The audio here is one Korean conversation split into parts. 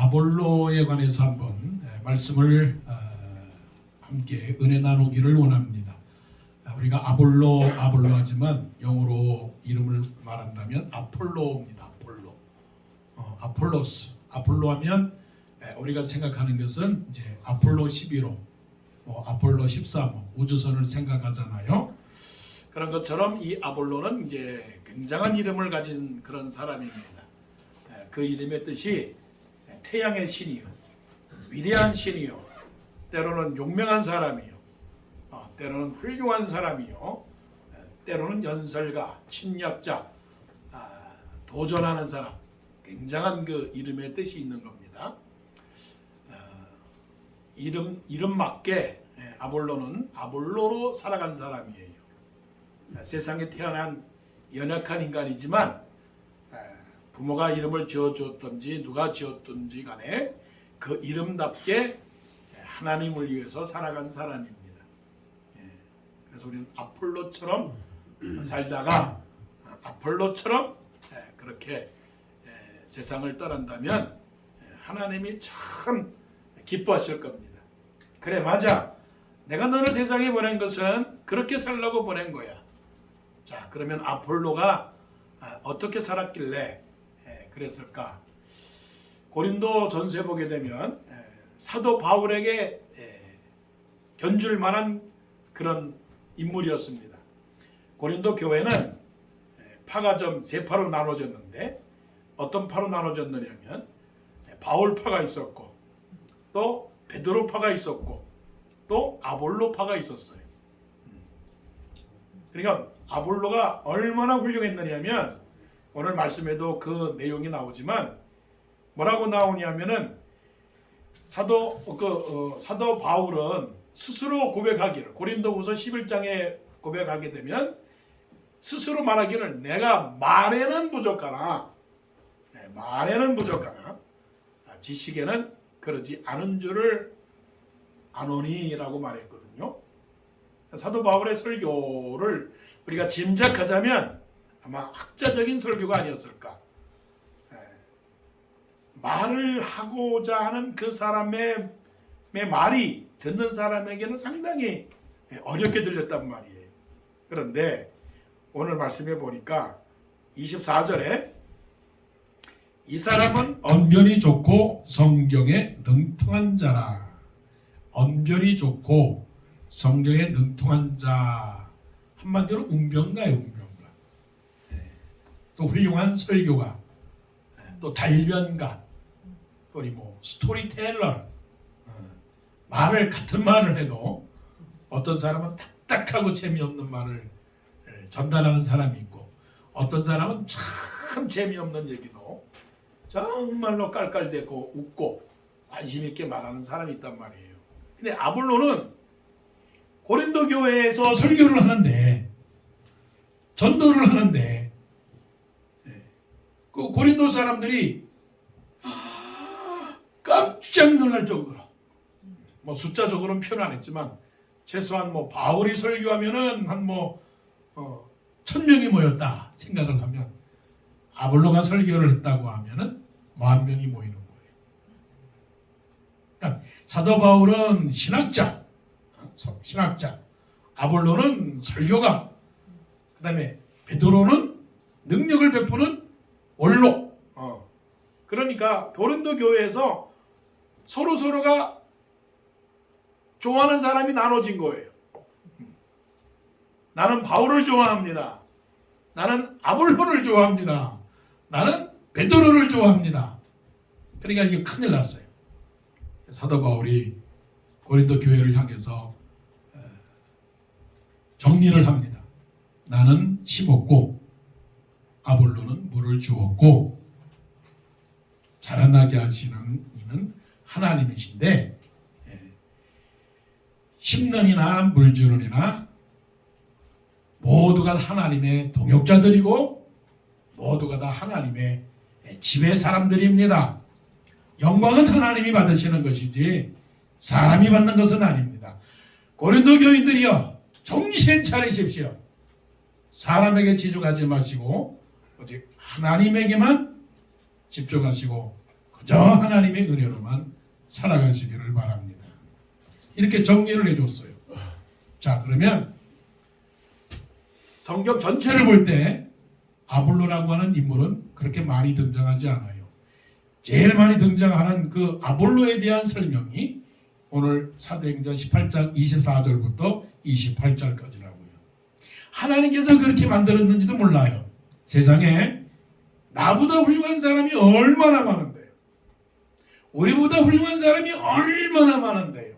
아볼로에 관해서 한번 말씀을 함께 은혜 나누기를 원합니다. 우리가 아볼로 하지만 영어로 이름을 말한다면 아폴로입니다. 아폴로스. 아폴로 하면 우리가 생각하는 것은 이제 아폴로 11호, 아폴로 13호 우주선을 생각하잖아요. 그런 것처럼 이 아볼로는 이제 굉장한 이름을 가진 그런 사람입니다. 그 이름의 뜻이 태양의 신이요, 위대한 신이요, 때로는 용맹한 사람이요, 때로는 훌륭한 사람이요, 때로는 연설가, 침략자, 도전하는 사람, 굉장한 그 이름의 뜻이 있는 겁니다. 이름 맞게 아볼로는 아볼로로 살아간 사람이에요. 세상에 태어난 연약한 인간이지만 부모가 이름을 지어주었든지 누가 지었든지 간에 그 이름답게 하나님을 위해서 살아간 사람입니다. 그래서 우리는 아폴로처럼 살다가 아폴로처럼 그렇게 세상을 떠난다면 하나님이 참 기뻐하실 겁니다. 그래, 맞아. 내가 너를 세상에 보낸 것은 그렇게 살라고 보낸 거야. 자, 그러면 아폴로가 어떻게 살았길래 그랬을까? 고린도 전서에 보게 되면 사도 바울에게 견줄 만한 그런 인물이었습니다. 고린도 교회는 파가 좀 세 파로 나눠졌는데 어떤 파로 나눠졌느냐면 바울파가 있었고 또 베드로파가 있었고 또 아볼로파가 있었어요. 그러니까 아볼로가 얼마나 훌륭했느냐면 오늘 말씀에도 그 내용이 나오지만 뭐라고 나오냐면은 사도 바울은 스스로 고백하기를, 고린도후서 11장에 고백하게 되면 스스로 말하기를 내가 말에는 부족하나 지식에는 그러지 않은 줄을 아노니라고 말했거든요. 사도 바울의 설교를 우리가 짐작하자면 아마 학자적인 설교가 아니었을까. 말을 하고자 하는 그 사람의 말이 듣는 사람에게는 상당히 어렵게 들렸단 말이에요. 그런데 오늘 말씀해 보니까 24절에 이 사람은 언변이 좋고 성경에 능통한 자라. 언변이 좋고 성경에 능통한 자. 한마디로 웅변가예요, 웅변가. 또 훌륭한 설교가, 또 달변가, 또 우리 스토리텔러. 같은 말을 해도 어떤 사람은 딱딱하고 재미없는 말을 전달하는 사람이 있고 어떤 사람은 참 재미없는 얘기도 정말로 깔깔대고 웃고 관심 있게 말하는 사람이 있단 말이에요. 근데 아볼로는 고린도 교회에서 설교를 하는데, 전도를 하는데 그 고린도 사람들이 깜짝 놀랄 정도로, 숫자적으로는 표현 안 했지만 최소한 바울이 설교하면은 한 1000명이 모였다 생각을 하면 아볼로가 설교를 했다고 하면은 10,000명이 모이는 거예요. 그러니까 사도 바울은 신학자, 아볼로는 설교가, 그 다음에 베드로는 능력을 베푸는 원로. 그러니까 고린도 교회에서 서로가 좋아하는 사람이 나눠진 거예요. 나는 바울을 좋아합니다. 나는 아볼로를 좋아합니다. 나는 베드로를 좋아합니다. 그러니까 이게 큰일 났어요. 사도 바울이 고린도 교회를 향해서 정리를 합니다. 나는 심었고 아볼로는 물을 주었고 자라나게 하시는 이는 하나님이신데 심는 이나 물 주는 이나 모두가 하나님의 동역자들이고 모두가 다 하나님의 지배 사람들입니다. 영광은 하나님이 받으시는 것이지 사람이 받는 것은 아닙니다. 고린도 교인들이여 정신 차리십시오. 사람에게 치중하지 마시고 오직 하나님에게만 집중하시고 그 저 하나님의 은혜로만 살아가시기를 바랍니다. 이렇게 정리를 해줬어요. 자, 그러면 성경 전체를 볼 때 아볼로라고 하는 인물은 그렇게 많이 등장하지 않아요. 제일 많이 등장하는 그 아볼로에 대한 설명이 오늘 사도행전 18장 24절부터 28절까지라고요. 하나님께서 그렇게 만들었는지도 몰라요. 세상에 나보다 훌륭한 사람이 얼마나 많은데요. 우리보다 훌륭한 사람이 얼마나 많은데요.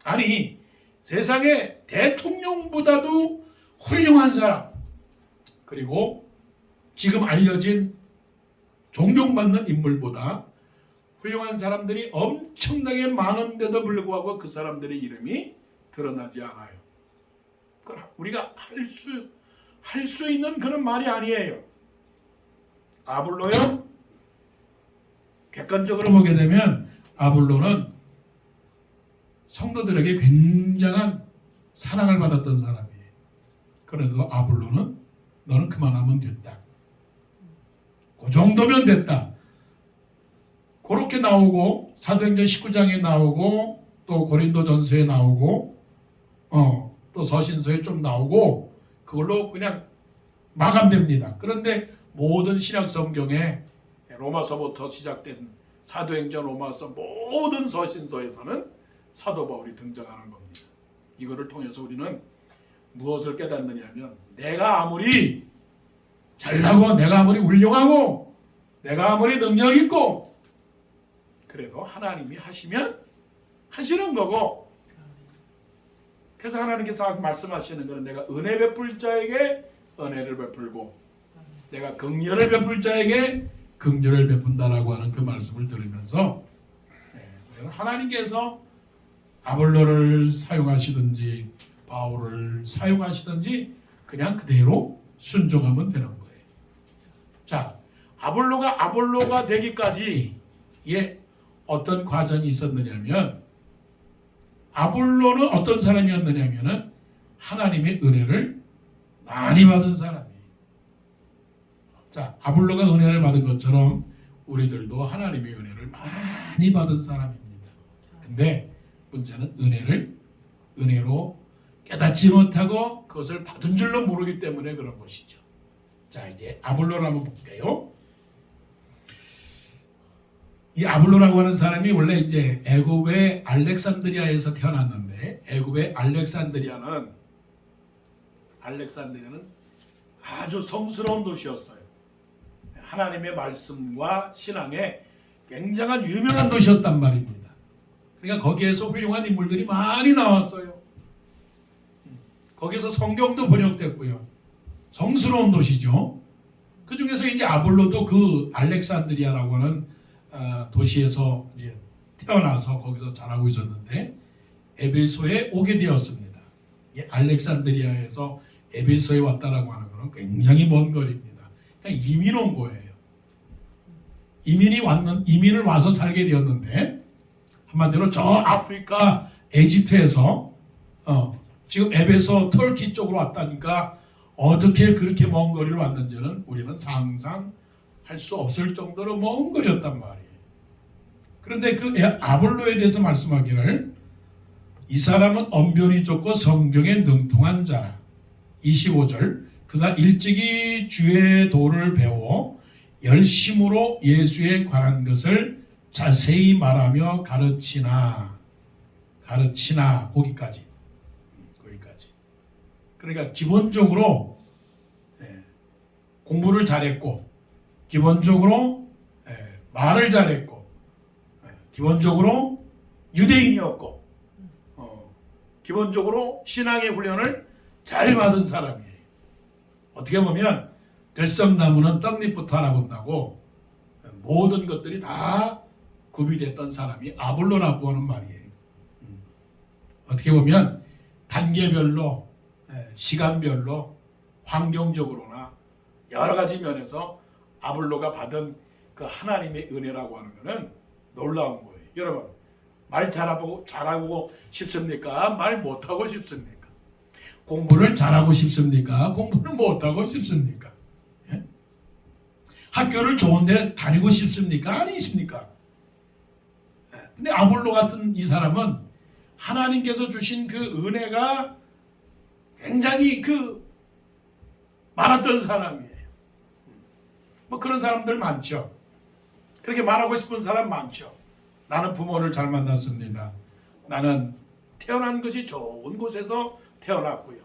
아니, 세상에 대통령보다도 훌륭한 사람, 그리고 지금 알려진 존경받는 인물보다 훌륭한 사람들이 엄청나게 많은데도 불구하고 그 사람들의 이름이 드러나지 않아요. 우리가 할 수 있는 그런 말이 아니에요. 아볼로요? 객관적으로 보게 되면 아볼로는 성도들에게 굉장한 사랑을 받았던 사람이에요. 그래도 아볼로는 너는 그만하면 됐다. 그 정도면 됐다. 그렇게 나오고 사도행전 19장에 나오고 또 고린도전서에 나오고 또 서신서에 좀 나오고 그걸로 그냥 마감됩니다. 그런데 모든 신약 성경에 로마서부터 시작된 사도행전, 로마서 모든 서신서에서는 사도 바울이 등장하는 겁니다. 이거를 통해서 우리는 무엇을 깨닫느냐면 내가 아무리 잘나고 내가 아무리 훌륭하고 내가 아무리 능력 있고 그래도 하나님이 하시면 하시는 거고, 그래서 하나님께서 말씀하시는 것은 내가 은혜 베풀 자에게 은혜를 베풀고 내가 긍휼을 베풀 자에게 긍휼을 베푼다라고 하는 그 말씀을 들으면서 하나님께서 아볼로를 사용하시든지 바울을 사용하시든지 그냥 그대로 순종하면 되는 거예요. 자, 아볼로가 되기까지 어떤 과정이 있었느냐면, 아볼로는 어떤 사람이었느냐면은 하나님의 은혜를 많이 받은 사람이에요. 자, 아볼로가 은혜를 받은 것처럼 우리들도 하나님의 은혜를 많이 받은 사람입니다. 근데 문제는 은혜로 깨닫지 못하고 그것을 받은 줄로 모르기 때문에 그런 것이죠. 자, 이제 아볼로를 한번 볼게요. 이 아볼로라고 하는 사람이 원래 이제 애굽의 알렉산드리아에서 태어났는데, 애굽의 알렉산드리아는 아주 성스러운 도시였어요. 하나님의 말씀과 신앙에 굉장한 유명한 도시였단 말입니다. 그러니까 거기에서 훌륭한 인물들이 많이 나왔어요. 거기서 성경도 번역됐고요. 성스러운 도시죠. 그 중에서 이제 아볼로도 그 알렉산드리아라고 하는 도시에서 이제 태어나서 거기서 자라고 있었는데 에베소에 오게 되었습니다. 알렉산드리아에서 에베소에 왔다라고 하는 것은 굉장히 먼 거리입니다. 그냥 이민 온 거예요. 이민을 와서 살게 되었는데, 한마디로 저 아프리카 에집트에서 지금 에베소 터키 쪽으로 왔다니까 어떻게 그렇게 먼 거리를 왔는지는 우리는 상상할 수 없을 정도로 먼 거리였단 말이에요. 그런데 그 아볼로에 대해서 말씀하기를 이 사람은 언변이 좋고 성경에 능통한 자라. 25절, 그가 일찍이 주의 도를 배워 열심으로 예수에 관한 것을 자세히 말하며 가르치나 거기까지. 그러니까 기본적으로 공부를 잘했고, 기본적으로 말을 잘했고, 기본적으로 유대인이었고, 기본적으로 신앙의 훈련을 잘 받은 사람이에요. 어떻게 보면 들썩나무는 떡잎부터 알아본다고 모든 것들이 다 구비됐던 사람이 아볼로라고 하는 말이에요. 어떻게 보면 단계별로, 시간별로, 환경적으로나 여러 가지 면에서 아볼로가 받은 그 하나님의 은혜라고 하는 것은 놀라운 거예요. 여러분, 말 잘하고 싶습니까? 말 못하고 싶습니까? 공부를 잘하고 싶습니까? 공부를 못하고 싶습니까? 학교를 좋은 데 다니고 싶습니까? 아니십니까? 근데 아볼로 같은 이 사람은 하나님께서 주신 그 은혜가 굉장히 많았던 사람이에요. 뭐 그런 사람들 많죠. 그렇게 말하고 싶은 사람 많죠. 나는 부모를 잘 만났습니다. 나는 태어난 것이 좋은 곳에서 태어났고요.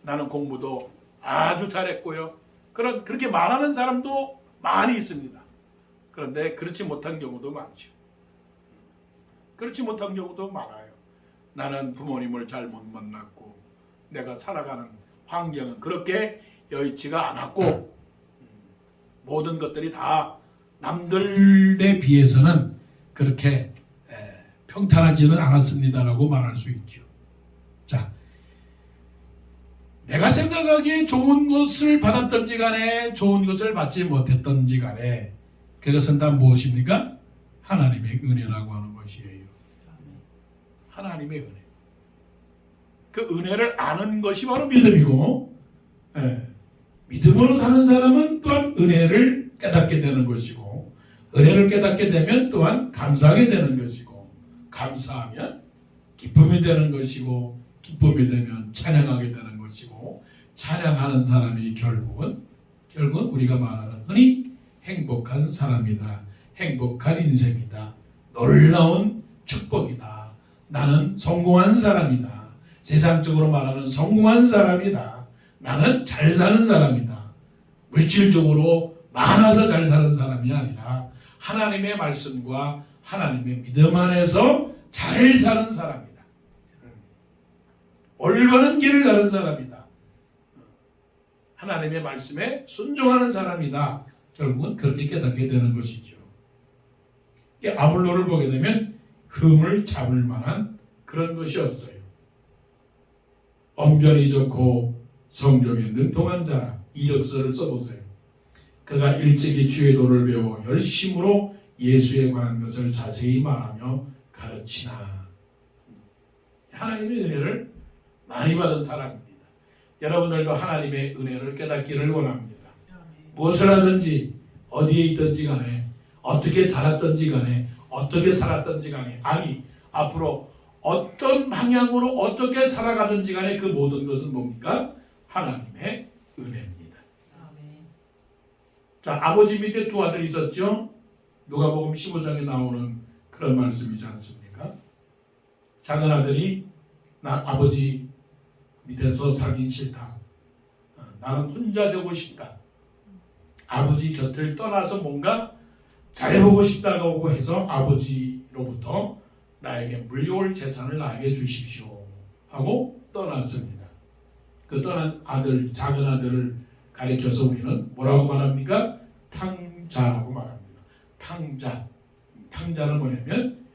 나는 공부도 아주 잘했고요. 그렇게 말하는 사람도 많이 있습니다. 그런데 그렇지 못한 경우도 많죠. 그렇지 못한 경우도 많아요. 나는 부모님을 잘못 만났고 내가 살아가는 환경은 그렇게 여의치가 않았고 모든 것들이 다 남들에 비해서는 그렇게 평탄하지는 않았습니다라고 말할 수 있죠. 자, 내가 생각하기에 좋은 것을 받았던지 간에 좋은 것을 받지 못했던지 간에 그것은 다 무엇입니까? 하나님의 은혜라고 하는 것이에요. 하나님의 은혜. 그 은혜를 아는 것이 바로 믿음이고, 믿음으로 사는 사람은 또한 은혜를 깨닫게 되는 것이고, 은혜를 깨닫게 되면 또한 감사하게 되는 것이고, 감사하면 기쁨이 되는 것이고, 기쁨이 되면 찬양하게 되는 것이고, 찬양하는 사람이 결국은 우리가 말하는 흔히 행복한 사람이다. 행복한 인생이다. 놀라운 축복이다. 나는 성공한 사람이다. 세상적으로 말하는 성공한 사람이다. 나는 잘 사는 사람이다. 물질적으로 많아서 잘 사는 사람이 아니라 하나님의 말씀과 하나님의 믿음 안에서 잘 사는 사람이다. 올바른 길을 가는 사람이다. 하나님의 말씀에 순종하는 사람이다. 결국은 그렇게 깨닫게 되는 것이죠. 아볼로를 보게 되면 흠을 잡을 만한 그런 것이 없어요. 언변이 좋고 성경에 능통한 자라. 이력서를 써보세요. 그가 일찍이 주의 도를 배워 열심으로 예수에 관한 것을 자세히 말하며 가르치나. 하나님의 은혜를 많이 받은 사람입니다. 여러분들도 하나님의 은혜를 깨닫기를 원합니다. 무엇을 하든지 어디에 있든지 간에 어떻게 자랐든지 간에 어떻게 살았든지 간에 앞으로 어떤 방향으로 어떻게 살아가든지 간에 그 모든 것은 뭡니까? 하나님의 은혜입니다. 자, 아버지 밑에 두 아들이 있었죠. 누가복음 15장에 나오는 그런 말씀이지 않습니까? 작은 아들이 나 아버지 밑에서 살긴 싫다. 나는 혼자 되고 싶다. 아버지 곁을 떠나서 뭔가 잘해보고 싶다고 해서 아버지로부터 나에게 물려올 재산을 나에게 주십시오 하고 떠났습니다. 그 떠난 아들, 작은 아들을 가리켜서 우리는 뭐라고 말합니까? 탕자라고 말합니다. 탕자. 탕자는 뭐냐면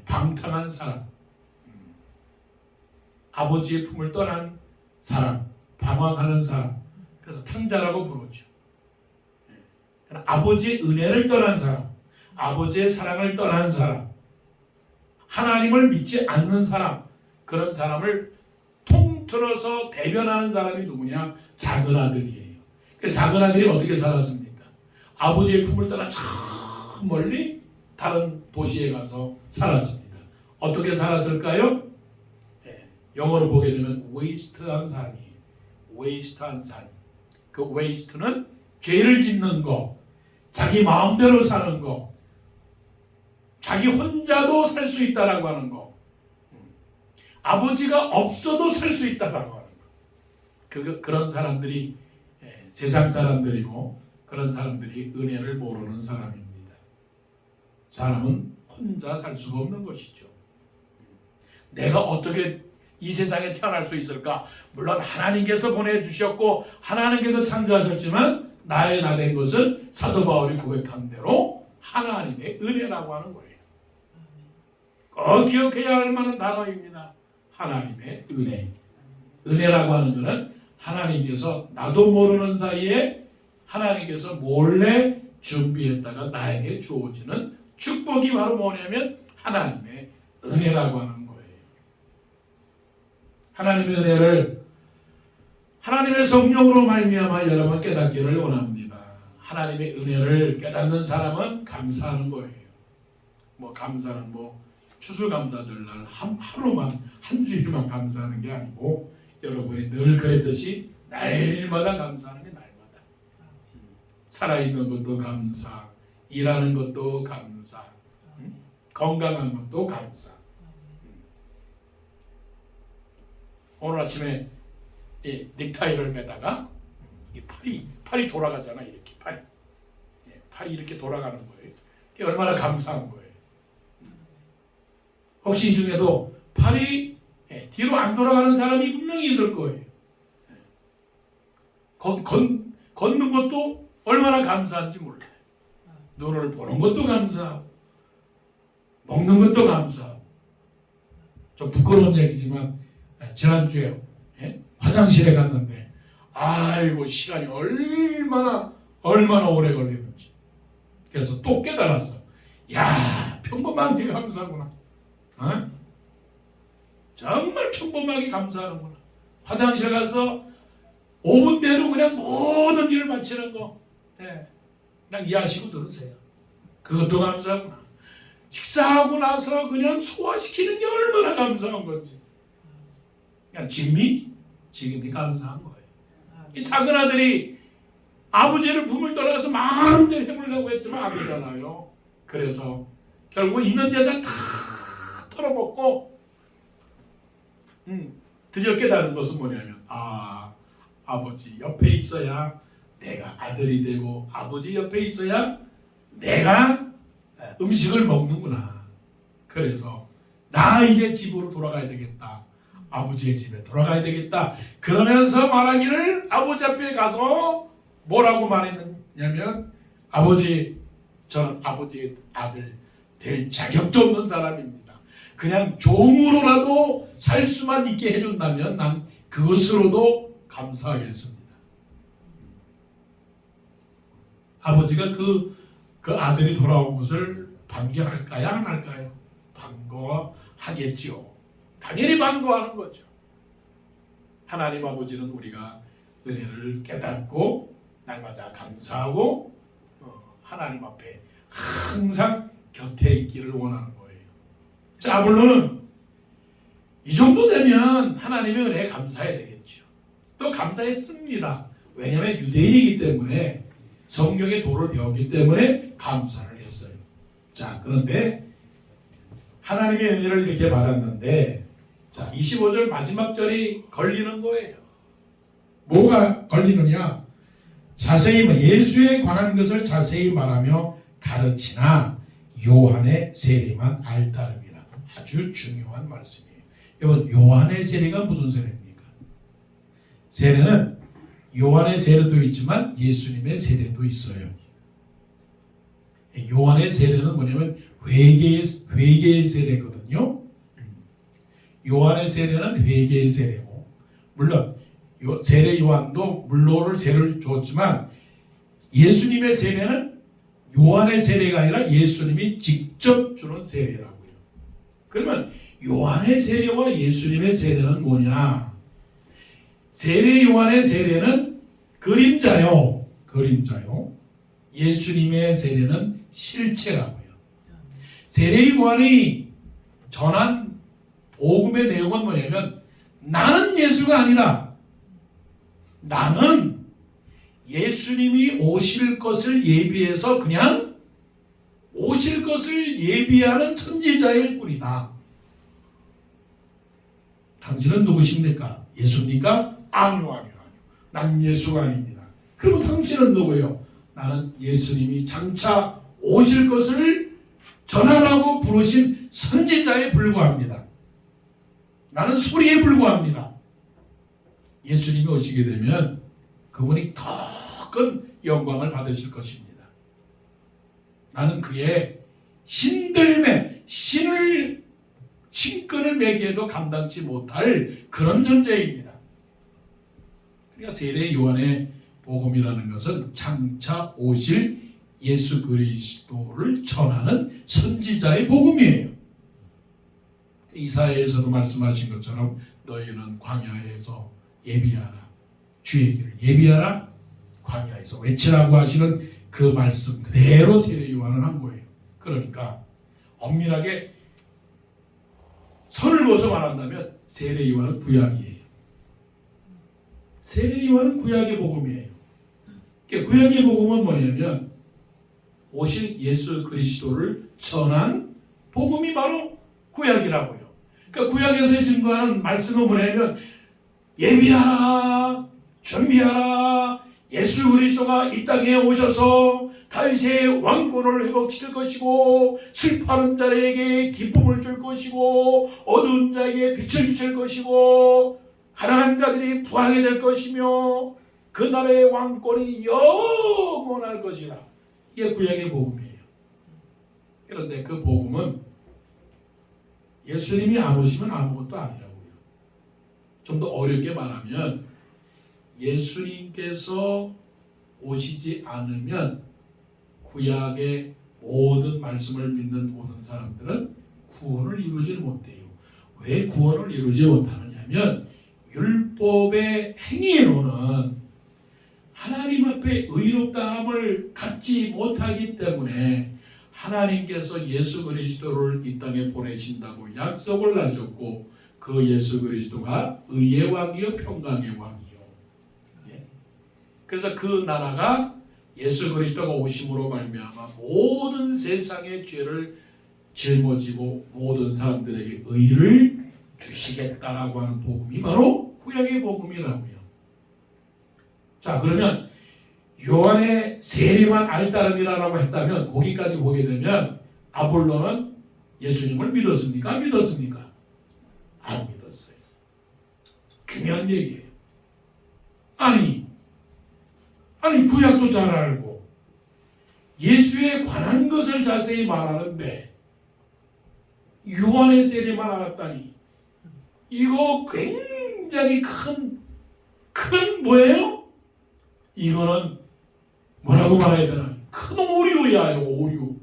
방탕한 사람. 아버지의 품을 떠난 사람, 방황하는 사람. 그래서 탕자라고 부르죠. 아버지의 은혜를 떠난 사람, 아버지의 사랑을 떠난 사람, 하나님을 믿지 않는 사람, 그런 사람을 통틀어서 대변하는 사람이 누구냐? 작은 아들이에요. 작은 아들이 어떻게 살았습니까? 아버지의 품을 떠나 저 멀리 다른 도시에 가서 살았습니다. 어떻게 살았을까요? 영어로 보게 되면 waste한 삶이에요. waste한 삶. 그 waste는 죄를 짓는 거, 자기 마음대로 사는 거, 자기 혼자도 살 수 있다라고 하는 거, 아버지가 없어도 살 수 있다라고 하는 거. 그런 사람들이 세상 사람들이고 그런 사람들이 은혜를 모르는 사람입니다. 사람은 혼자 살 수가 없는 것이죠. 내가 어떻게 이 세상에 태어날 수 있을까? 물론 하나님께서 보내주셨고 하나님께서 창조하셨지만 나의 나 된 것은 사도 바울이 고백한 대로 하나님의 은혜라고 하는 거예요. 꼭 기억해야 할 만한 단어입니다. 하나님의 은혜. 은혜라고 하는 것은 하나님께서 나도 모르는 사이에 하나님께서 몰래 준비했다가 나에게 주어지는 축복이 바로 뭐냐면 하나님의 은혜라고 하는 거예요. 하나님의 은혜를 하나님의 성령으로 말미암아 여러분 깨닫기를 원합니다. 하나님의 은혜를 깨닫는 사람은 감사하는 거예요. 감사는 추수감사절날 하루만 한 주일만 감사하는 게 아니고 여러분이 늘 그랬듯이 날마다 감사하는 게 날마다. 살아있는 것도 감사, 일하는 것도 감사, 건강한 것도 감사. 오늘 아침에 이 넥타이를 매다가 이 팔이 돌아가잖아. 이렇게 팔이 이렇게 돌아가는 거예요. 이게 얼마나 감사한 거예요. 혹시 이 중에도 팔이 뒤로 안 돌아가는 사람이 분명히 있을 거예요. 걷는 것도 얼마나 감사한지 몰라요. 눈을 보는 것도 감사하고 먹는 것도 감사하고. 좀 부끄러운 얘기지만 지난주에 화장실에 갔는데 아이고 시간이 얼마나 오래 걸리는지. 그래서 또 깨달았어. 야, 평범한 게 감사구나. 정말 평범하게 감사하는구나. 화장실 가서 5분 내로 그냥 모든 일을 마치는 거. 그냥 이해하시고 들으세요. 그것도 감사하구나. 식사하고 나서 그냥 소화시키는 게 얼마나 감사한 건지. 그냥 지금이 감사한 거예요. 이 작은 아들이 아버지를 품을 떠나서 마음대로 해보려고 했지만 안 되잖아요. 그래서 결국 있는 재산 다 털어먹고 드디어 깨달은 것은 뭐냐면 아버지 옆에 있어야 내가 아들이 되고 아버지 옆에 있어야 내가 음식을 먹는구나. 그래서 나 이제 집으로 돌아가야 되겠다. 아버지의 집에 돌아가야 되겠다. 그러면서 말하기를 아버지 앞에 가서 뭐라고 말했냐면 아버지, 저는 아버지의 아들 될 자격도 없는 사람입니다. 그냥 종으로라도 살 수만 있게 해준다면 난 그것으로도 감사하겠습니다. 아버지가 그 아들이 돌아온 것을 반겨할까요? 안 할까요? 반가워하겠지요. 당연히 반가워하는 거죠. 하나님 아버지는 우리가 은혜를 깨닫고 날마다 감사하고 하나님 앞에 항상 곁에 있기를 원하는 거예요. 자, 아볼로는 이 정도 되면 하나님의 은혜에 감사해야 되겠죠. 또 감사했습니다. 왜냐하면 유대인이기 때문에 성경의 도를 배웠기 때문에 감사를 했어요. 자, 그런데 하나님의 은혜를 이렇게 받았는데, 자, 25절 마지막 절이 걸리는 거예요. 뭐가 걸리느냐? 자세히 예수에 관한 것을 자세히 말하며 가르치나 요한의 세례만 알따름이라. 아주 중요한 말씀이에요. 여러분, 요한의 세례가 무슨 세례입니까? 세례는 요한의 세례도 있지만 예수님의 세례도 있어요. 요한의 세례는 뭐냐면 회개의 세례거든요. 요한의 세례는 회개의 세례고, 물론 세례 요한도 물로를 세례를 줬지만 예수님의 세례는 요한의 세례가 아니라 예수님이 직접 주는 세례라고요. 그러면 요한의 세례와 예수님의 세례는 뭐냐? 세례 요한의 세례는 그림자요. 예수님의 세례는 실체라고요. 세례 요한이 전한 복음의 내용은 뭐냐면 나는 예수가 아니라 나는 예수님이 오실 것을 예비해서 그냥 오실 것을 예비하는 선지자일 뿐이다. 당신은 누구십니까? 예수입니까? 아니요. 난 예수가 아닙니다. 그러면 당신은 누구예요? 나는 예수님이 장차 오실 것을 전하라고 부르신 선지자에 불과합니다. 나는 소리에 불과합니다. 예수님이 오시게 되면 그분이 더 큰 영광을 받으실 것입니다. 나는 그의 신끈을 매기에도 감당치 못할 그런 존재입니다. 그러니까 세례 요한의 복음이라는 것은 장차 오실 예수 그리스도를 전하는 선지자의 복음이에요. 이사야에서도 말씀하신 것처럼 너희는 광야에서 예비하라. 주의 길을 예비하라. 광야에서 외치라고 하시는 그 말씀 그대로 세례 요한을 한 거예요. 그러니까 엄밀하게 선을 그어서 말한다면 세례 요한은 구약이에요. 세례 요한은 구약의 복음이에요. 그러니까 구약의 복음은 뭐냐면 오실 예수 그리스도를 전한 복음이 바로 구약이라고요. 그러니까 구약에서 증거하는 말씀은 뭐냐면 예비하라, 준비하라, 예수 그리스도가 이 땅에 오셔서 다윗의 왕권을 회복시킬 것이고 슬퍼하는 자에게 기쁨을 줄 것이고 어두운 자에게 빛을 비칠 것이고 가난한 자들이 부하게 될 것이며 그 나라의 왕권이 영원할 것이라. 이게 구약의 복음이에요. 그런데 그 복음은 예수님이 안 오시면 아무것도 아니라고요. 좀 더 어렵게 말하면 예수님께서 오시지 않으면 구약의 모든 말씀을 믿는 모든 사람들은 구원을 이루지 못해요. 왜 구원을 이루지 못하느냐면 율법의 행위로는 하나님 앞에 의롭다함을 갖지 못하기 때문에 하나님께서 예수 그리스도를 이 땅에 보내신다고 약속을 하셨고 그 예수 그리스도가 의의 왕이요 평강의 왕이요. 그래서 그 나라가 예수 그리스도가 오심으로 말미암아 모든 세상의 죄를 짊어지고 모든 사람들에게 의를 주시겠다라고 하는 복음이 바로 구약의 복음이라고요. 자, 그러면 요한의 세례만 알따름이라고 했다면 거기까지 보게 되면 아볼로는 예수님을 믿었습니까? 안 믿었습니까? 안 믿었어요. 중요한 얘기예요. 아니 구약도 잘 알고 예수에 관한 것을 자세히 말하는데 요한의 세례만 알았다니 이거 굉장히 큰 뭐예요? 이거는 뭐라고 말해야 되나? 큰 오류야. 오류.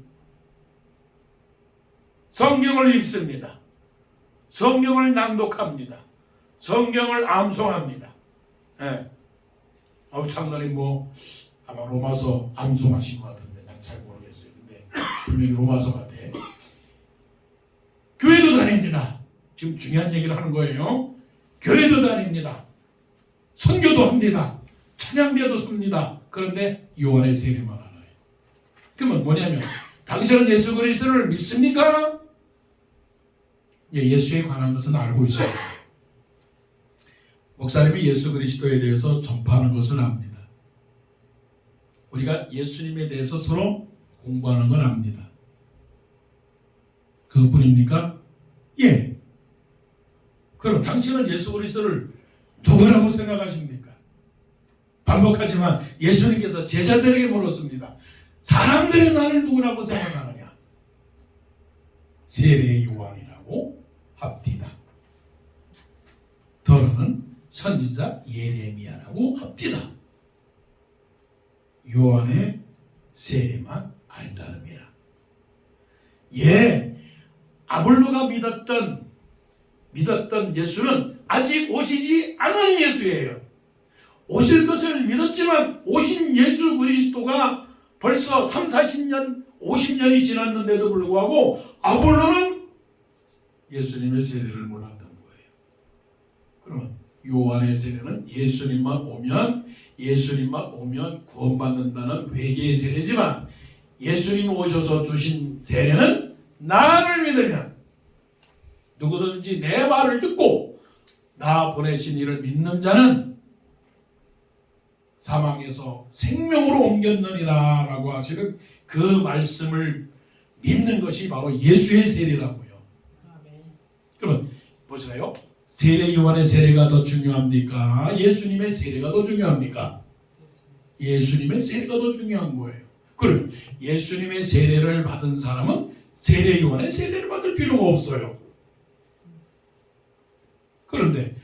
성경을 읽습니다. 성경을 낭독합니다. 성경을 암송합니다. 예. 장로님 아마 로마서 암송하신 것 같은데 난 잘 모르겠어요. 근데 분명히 로마서 같아. 교회도 다닙니다. 지금 중요한 얘기를 하는 거예요. 교회도 다닙니다. 선교도 합니다. 찬양대도 섭니다. 그런데 요한의 세례만 알아요. 그러면 뭐냐면 당신은 예수 그리스도를 믿습니까? 예수에 관한 것은 알고 있어요. 목사님이 예수 그리스도에 대해서 전파하는 것을 압니다. 우리가 예수님에 대해서 서로 공부하는 건 압니다. 그것뿐입니까? 예. 그럼 당신은 예수 그리스도를 누구라고 생각하십니까? 반복하지만 예수님께서 제자들에게 물었습니다. 사람들이 나를 누구라고 생각하느냐? 세례 요한이라고 합디다. 더러는 선지자 예레미야라고 합디다. 요한의 세례만 알다름이라. 예, 아볼로가 믿었던 예수는 아직 오시지 않은 예수예요. 오실 것을 믿었지만 오신 예수 그리스도가 벌써 3, 40년, 50년이 지났는데도 불구하고 아볼로는 예수님의 세례를 몰랐던 거예요. 그러면 요한의 세례는 예수님만 오면 구원받는다는 회개의 세례지만 예수님 오셔서 주신 세례는 나를 믿으면 누구든지 내 말을 듣고 나 보내신 이를 믿는 자는 사망에서 생명으로 옮겼느니라 라고 하시는 그 말씀을 믿는 것이 바로 예수의 세례라고요. 그러면 보시나요? 세례 요한의 세례가 더 중요합니까? 예수님의 세례가 더 중요합니까? 예수님의 세례가 더 중요한 거예요. 그러면 예수님의 세례를 받은 사람은 세례 요한의 세례를 받을 필요가 없어요. 그런데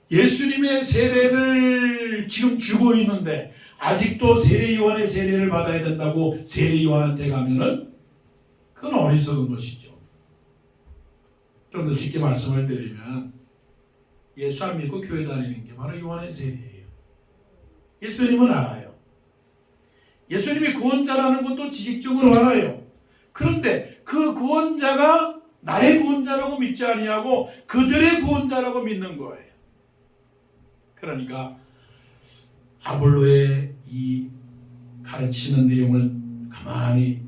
예수님의 세례를 지금 주고 있는데 아직도 세례 요한의 세례를 받아야 된다고 세례 요한한테 가면은 그건 어리석은 것이죠. 좀 더 쉽게 말씀을 드리면 예수 안 믿고 교회 다니는 게 바로 요한의 세례예요. 예수님은 알아요. 예수님이 구원자라는 것도 지식적으로 알아요. 그런데 그 구원자가 나의 구원자라고 믿지 아니하고 그들의 구원자라고 믿는 거예요. 그러니까 아볼로의 이 가르치는 내용을 가만히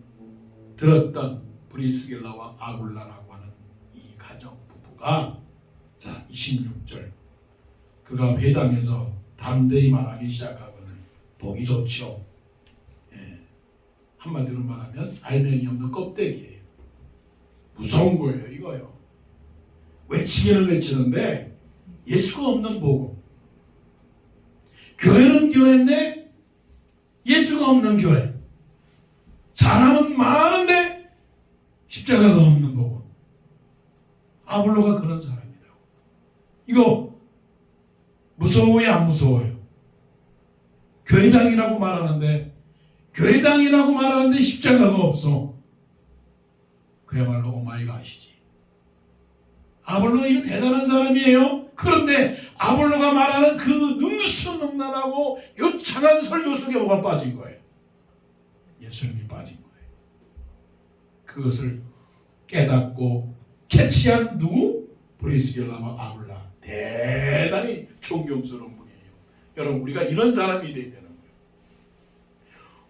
들었던 브리스길라와 아굴라라고 하는 이 가정 부부가 자 26절 그가 회당에서 담대히 말하기 시작하거늘 보기 좋죠. 예. 한마디로 말하면 알맹이 없는 껍데기예요. 무서운 거예요 이거요. 외치기는 외치는데 예수가 없는 복음. 교회는 교회인데 예수가 없는 교회. 사람은 많은데 십자가가 없는 복음. 아볼로가 그런 사람이라고. 이거 무서워요 안 무서워요? 교회당이라고 말하는데 십자가가 없어. 그야말로 오마이갓이지. 아볼로 이거 대단한 사람이에요. 그런데 아볼로가 말하는 그 능수능란하고 요창한 설교 속에 뭐가 빠진 거예요? 예수님이 빠진 거예요. 그것을 깨닫고 캐치한 누구? 브리스길라와 아굴라. 대단히 존경스러운 분이에요. 여러분 우리가 이런 사람이 되야 되는 거예요.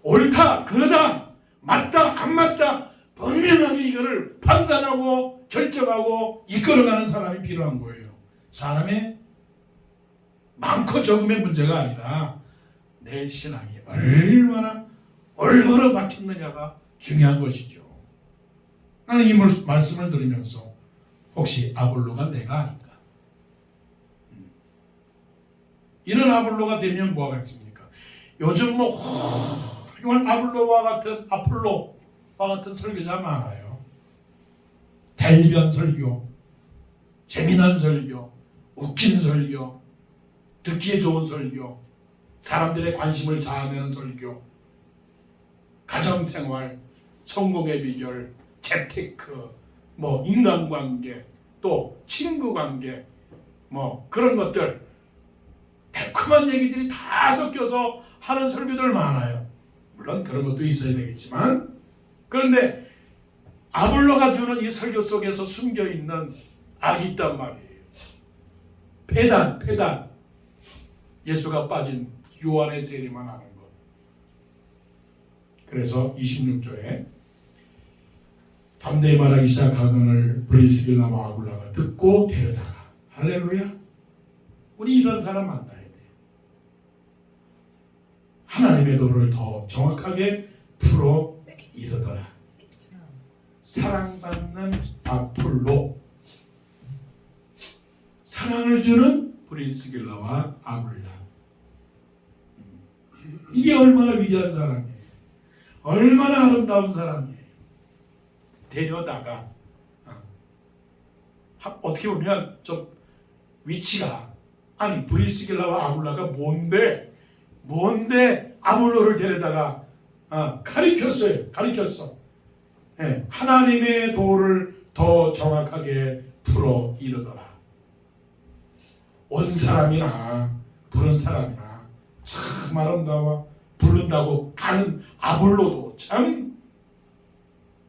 옳다 그러다 맞다 안 맞다 분명하게 이거를 판단하고 결정하고 이끌어가는 사람이 필요한 거예요. 사람의 많고 적음의 문제가 아니라 내 신앙이 얼마나 얼마나 박혔느냐가 중요한 것이죠. 나는 이 말씀을 들으면서 혹시 아볼로가 내가 아닌가? 이런 아볼로가 되면 뭐가 있습니까? 요즘 뭐 훌륭한 아볼로와 같은 아폴로와 같은 설교자 많아요. 대변 설교, 재미난 설교, 웃긴 설교, 듣기에 좋은 설교, 사람들의 관심을 자아내는 설교, 가정생활, 성공의 비결, 재테크, 뭐 인간관계, 또 친구관계, 뭐 그런 것들 달콤한 얘기들이 다 섞여서 하는 설교들 많아요. 물론 그런 것도 있어야 되겠지만 그런데 아볼로가 주는 이 설교 속에서 숨겨있는 악이 있단 말이에요. 패단 예수가 빠진 요한의 세례만 하는 것. 그래서 26절에 담대히 말하기 시작하거늘 브리스길라와 아굴라가 듣고 데려다가 할렐루야. 우리 이런 사람 만나야 돼. 하나님의 도를 더 정확하게 풀어 이르더라. 사랑받는 아폴로, 사랑을 주는 브리스길라와 아굴라. 이게 얼마나 위대한 사랑이에요. 얼마나 아름다운 사랑이에요. 데려다가 어떻게 보면 좀 위치가 아니 브리스길라와 아굴라가 뭔데 아볼로를 데려다가 가리켰어. 네, 하나님의 도를 더 정확하게 풀어 이르더라. 온 사람이나 부른 사람이나 참 아름다워 부른다고 가는 아볼로도 참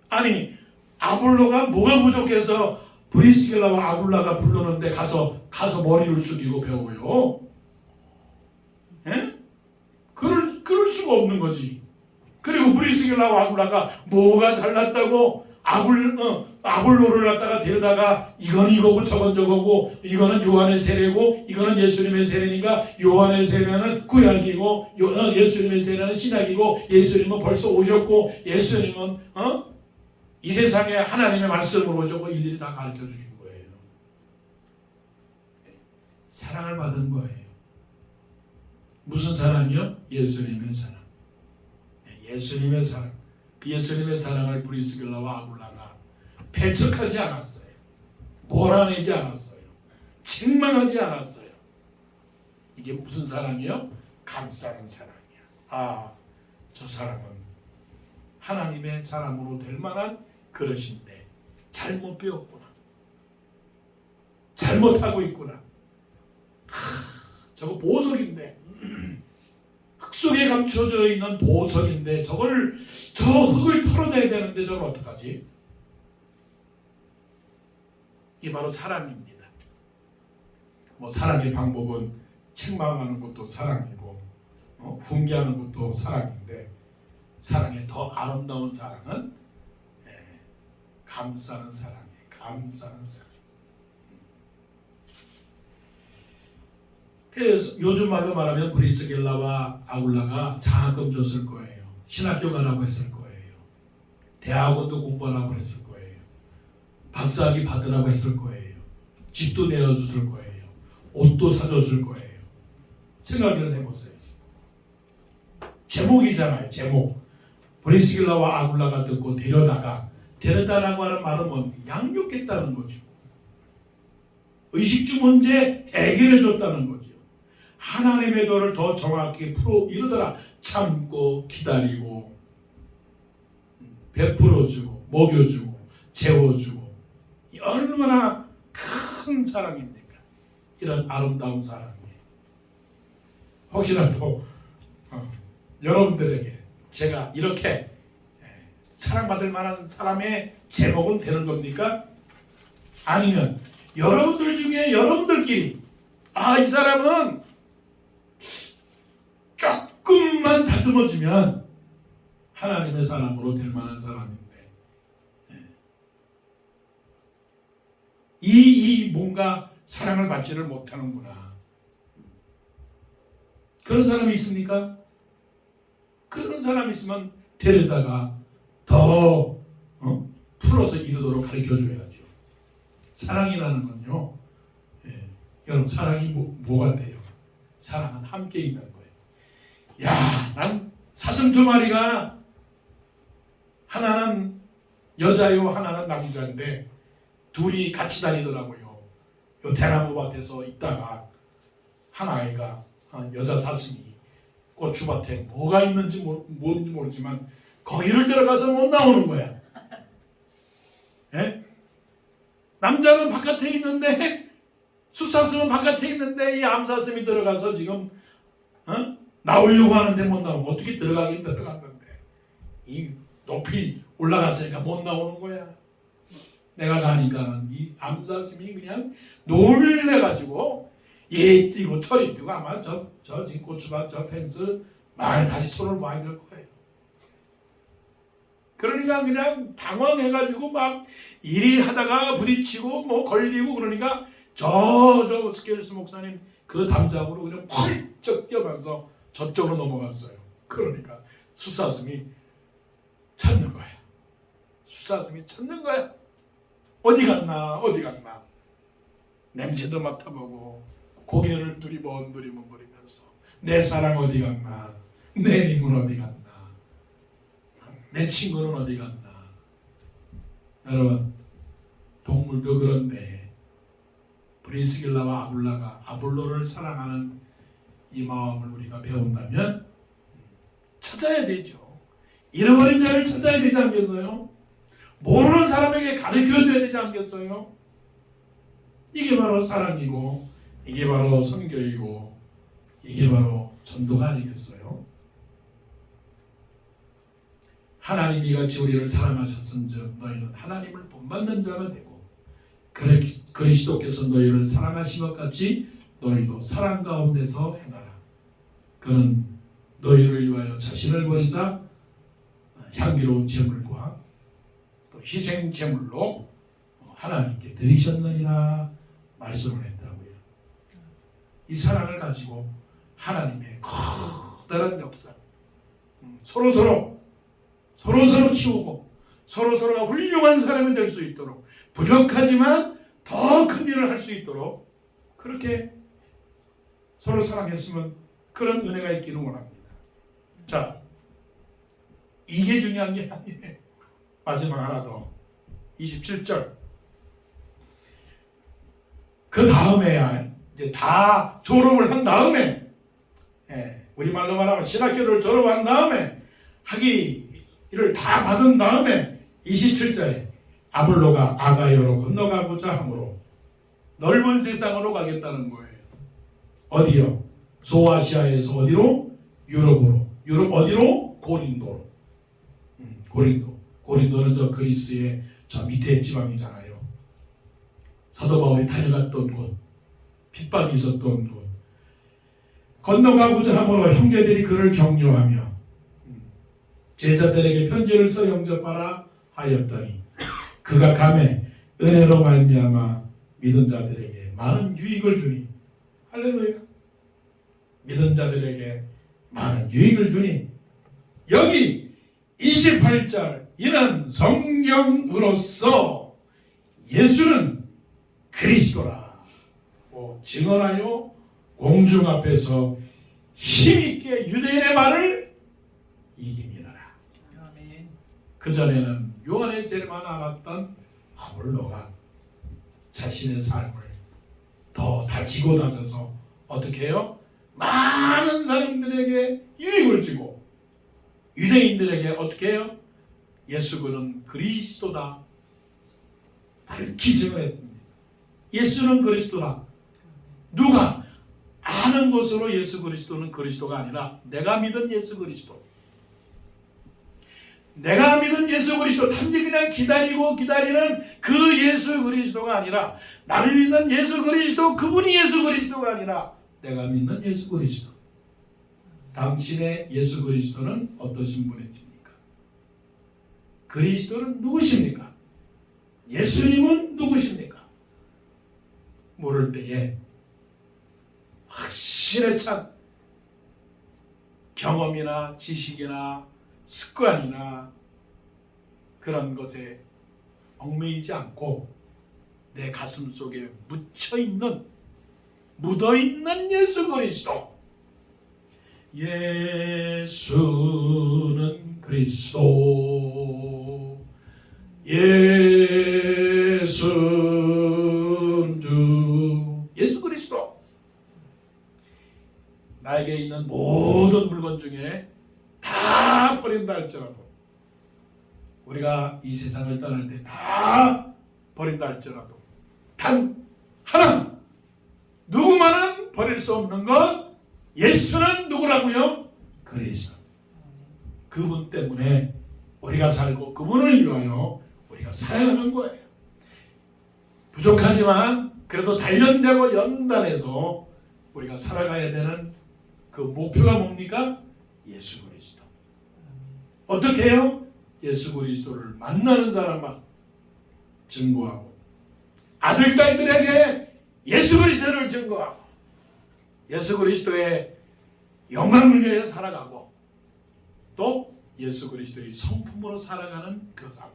아니 아볼로가 뭐가 부족해서 브리스길라와 아굴라가 부르는데 가서 머리를 숙이고 배워요. 예? 그럴 수가 없는 거지. 그리고 브리스길라와 아굴라가 뭐가 잘났다고 아볼로를 갖다가 데려다가 이건 이거고 저건 저거고 이거는 요한의 세례고 이거는 예수님의 세례니까 요한의 세례는 구약이고 예수님의 세례는 신약이고 예수님은 벌써 오셨고 예수님은 이 세상에 하나님의 말씀으로 오셨고 일일이 다 가르쳐 주신 거예요. 사랑을 받은 거예요. 무슨 사랑이요? 예수님의 사랑. 예수님의 사랑. 예수님의 사랑을 브리스길라와 아굴라가 배척하지 않았어요. 몰아내지 않았어요. 책망하지 않았어요. 이게 무슨 사랑이요? 감싸는 사랑이야. 저 사람은 하나님의 사람으로 될 만한 그릇인데 잘못 배웠구나. 잘못하고 있구나. 저거 보석인데 흙 속에 감춰져 있는 보석인데 저 흙을 털어내야 되는데 저걸 어떡하지? 이게 바로 사랑입니다. 뭐 사랑의 방법은 책망하는 것도 사랑이고 훈계하는 것도 사랑인데 사랑의 더 아름다운 사랑은 감싸는 사랑이에요. 감싸는 사랑. 그래서 요즘 말로 말하면 브리스길라와 아굴라가 장학금 줬을 거예요. 신학교 가라고 했을 거예요. 대학원도 공부하라고 했을 거예요. 박사학위 받으라고 했을 거예요. 집도 내어줬을 거예요. 옷도 사줬을 거예요. 생각을 해보세요. 제목이잖아요. 제목. 브리스길라와 아굴라가 듣고 데려다라고 하는 말은 뭐 양육했다는 거죠. 의식주 문제 해결해 줬다는 거죠. 하나님의 도를 더 정확히 풀어 이루더라. 참고 기다리고 베풀어주고 먹여주고 재워주고 얼마나 큰 사랑입니까? 이런 아름다운 사랑이 혹시라도 여러분들에게 제가 이렇게 사랑받을 만한 사람의 제목은 되는 겁니까? 아니면 여러분들 중에 여러분들끼리 이 사람은 조금만 다듬어주면 하나님의 사람으로 될 만한 사람인데 이 뭔가 사랑을 받지를 못하는구나. 그런 사람이 있습니까? 그런 사람이 있으면 데려다가 더 풀어서 이루도록 가르쳐줘야죠. 사랑이라는 건요. 여러분 사랑이 뭐가 돼요? 사랑은 함께 있는 거예요. 난 사슴 두 마리가 하나는 여자요 하나는 남자인데 둘이 같이 다니더라고요. 요 대나무 밭에서 있다가 한 아이가 여자 사슴이 고추밭에 뭐가 있는지 뭔지 모르지만 거기를 들어가서 못 나오는 거야. 남자는 바깥에 있는데 숫사슴은 바깥에 있는데 이 암사슴이 들어가서 지금 나오려고 하는데 못 나오고 어떻게 들어가긴 들어갔는데 이 높이 올라갔으니까 못 나오는 거야. 내가 가니까는 이 암사슴이 그냥 놀래가지고 얘 뛰고 털이 뛰고 아마 저 지금 고추밭 저 펜스 많이 다시 손을 많이 들 거예요. 그러니까 그냥 당황해가지고 막 이리 하다가 부딪히고 뭐 걸리고 그러니까 저 스케일스 목사님 그 담장으로 그냥 펄쩍 뛰어가서 저쪽으로 넘어갔어요. 그러니까 숫사슴이 찾는 거야. 숫사슴이 찾는 거야. 어디 갔나 냄새도 맡아보고 고개를 두리번두리번거리면서 내 사랑 어디 갔나, 내 님은 어디 갔나, 내 친구는 어디 갔나. 여러분 동물도 그런데 브리스길라와 아굴라가 아볼로를 사랑하는 이 마음을 우리가 배운다면 찾아야 되죠. 잃어버린 자를 찾아야 되지 않겠어요? 모르는 사람에게 가르쳐줘야 되지 않겠어요? 이게 바로 사랑이고 이게 바로 선교이고 이게 바로 전도가 아니겠어요? 하나님이 같이 우리를 사랑하셨은즉 너희는 하나님을 본받는 자가 되고 그리스도께서 너희를 사랑하신 것 같이 너희도 사랑 가운데서 행하라. 그는 너희를 위하여 자신을 버리사 향기로운 제물과 또 희생 제물로 하나님께 드리셨느니라 말씀을 했다고요. 이 사랑을 가지고 하나님의 커다란 역사, 서로서로 키우고 서로서로가 훌륭한 사람이 될 수 있도록 부족하지만 더 큰 일을 할 수 있도록 그렇게 서로 사랑했으면 그런 은혜가 있기를 원합니다. 자, 이게 중요한 게 아니에요. 마지막 하나 더. 27절. 그 다음에야 이제 다 졸업을 한 다음에 우리말로 말하면 신학교를 졸업한 다음에 학위를 다 받은 다음에 27절에 아볼로가 아가이오로 건너가고자 하므로 넓은 세상으로 가겠다는 거예요. 어디요? 소아시아에서 어디로? 유럽으로. 유럽 어디로? 고린도로. 고린도는 저 그리스의 저 밑에 지방이잖아요. 사도 바울이 다녀갔던 곳, 핍박이 있었던 곳, 건너가고자 함으로 형제들이 그를 격려하며 제자들에게 편지를 써 영접하라 하였더니 그가 감에 은혜로 말미암아 믿은 자들에게 많은 유익을 주니, 할렐루야, 믿은 자들에게 많은 유익을 주니, 여기 28절 이는 성경으로서 예수는 그리스도라 증언하여 공중 앞에서 힘있게 유대인의 말을 이기니라. 그전에는 요한의 세례만 알았던 아볼로가 자신의 삶을 더 다지고 다져서 어떻게 해요? 많은 사람들에게 유익을 주고 유대인들에게 어떻게 해요? 예수 그는 그리스도다 밝히 증언했습니다. 예수는 그리스도다. 누가? 아는 것으로 예수 그리스도는 그리스도가 아니라 내가 믿은 예수 그리스도, 내가 믿은 예수 그리스도, 단지 그냥 기다리는 그 예수 그리스도가 아니라 나를 믿는 예수 그리스도, 그분이 예수 그리스도가 아니라 내가 믿는 예수 그리스도. 당신의 예수 그리스도는 어떠신 분이십니까? 그리스도는 누구십니까? 예수님은 누구십니까? 모를 때에 확실에 찬 경험이나 지식이나 습관이나 그런 것에 얽매이지 않고 내 가슴 속에 묻어있는 예수 그리스도, 예수는 그리스도, 예수는 주, 예수 그리스도. 나에게 있는 모든 물건 중에 다 버린다 할지라도, 우리가 이 세상을 떠날 때 다 버린다 할지라도 단 하나, 누구만은 버릴 수 없는 것, 예수는 누구라고요? 그리스도. 그분 때문에 우리가 살고 그분을 위하여 우리가 살아가는 거예요. 부족하지만 그래도 단련되고 연단해서 우리가 살아가야 되는 그 목표가 뭡니까? 예수 그리스도. 어떻게 해요? 예수 그리스도를 만나는 사람만 증거하고, 아들, 딸들에게 예수 그리스도를 증거하고, 예수 그리스도의 영광을 위해 살아가고, 또 예수 그리스도의 성품으로 살아가는 그 삶.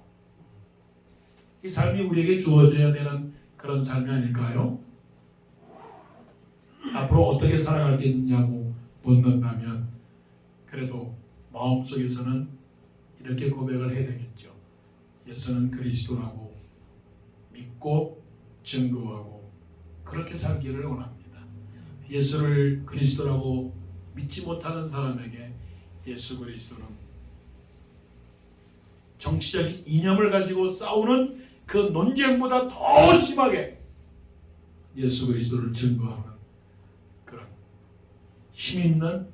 이 삶이 우리에게 주어져야 되는 그런 삶이 아닐까요? 앞으로 어떻게 살아가겠냐고 묻는다면 그래도 마음속에서는 이렇게 고백을 해야 되겠죠. 예수는 그리스도라고 믿고 증거하고 그렇게 살기를 원합니다. 예수를 그리스도라고 믿지 못하는 사람에게 예수 그리스도는 정치적인 이념을 가지고 싸우는 그 논쟁보다 더 심하게 예수 그리스도를 증거하는 그런 힘있는,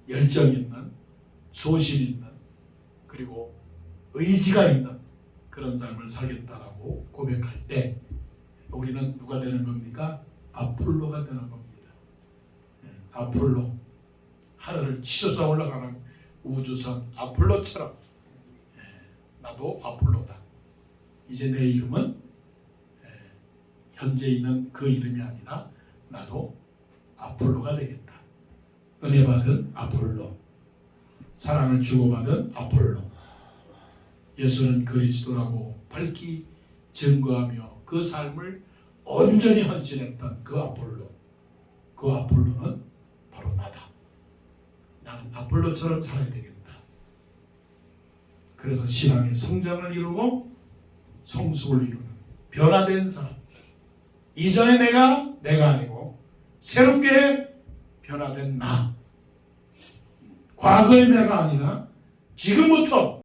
열정 있는, 소신 있는, 그리고 의지가 있는 그런 삶을 살겠다라고 고백할 때 우리는 누가 되는 겁니까? 아폴로가 되는 겁니다. 아폴로, 하늘을 치솟아 올라가는 우주선 아폴로처럼 나도 아폴로다. 이제 내 이름은 현재 있는 그 이름이 아니라 나도 아폴로가 되겠다. 은혜 받은 아폴로, 사랑을 주고받은 아폴로, 예수는 그리스도라고 밝히 증거하며 그 삶을 온전히 헌신했던 그 아폴로, 그 아폴로는 바로 나다. 나는 아폴로처럼 살아야 되겠다. 그래서 신앙의 성장을 이루고 성숙을 이루는 변화된 사람. 이전의 내가 아니고 새롭게 변화된 나. 과거의 내가 아니라 지금부터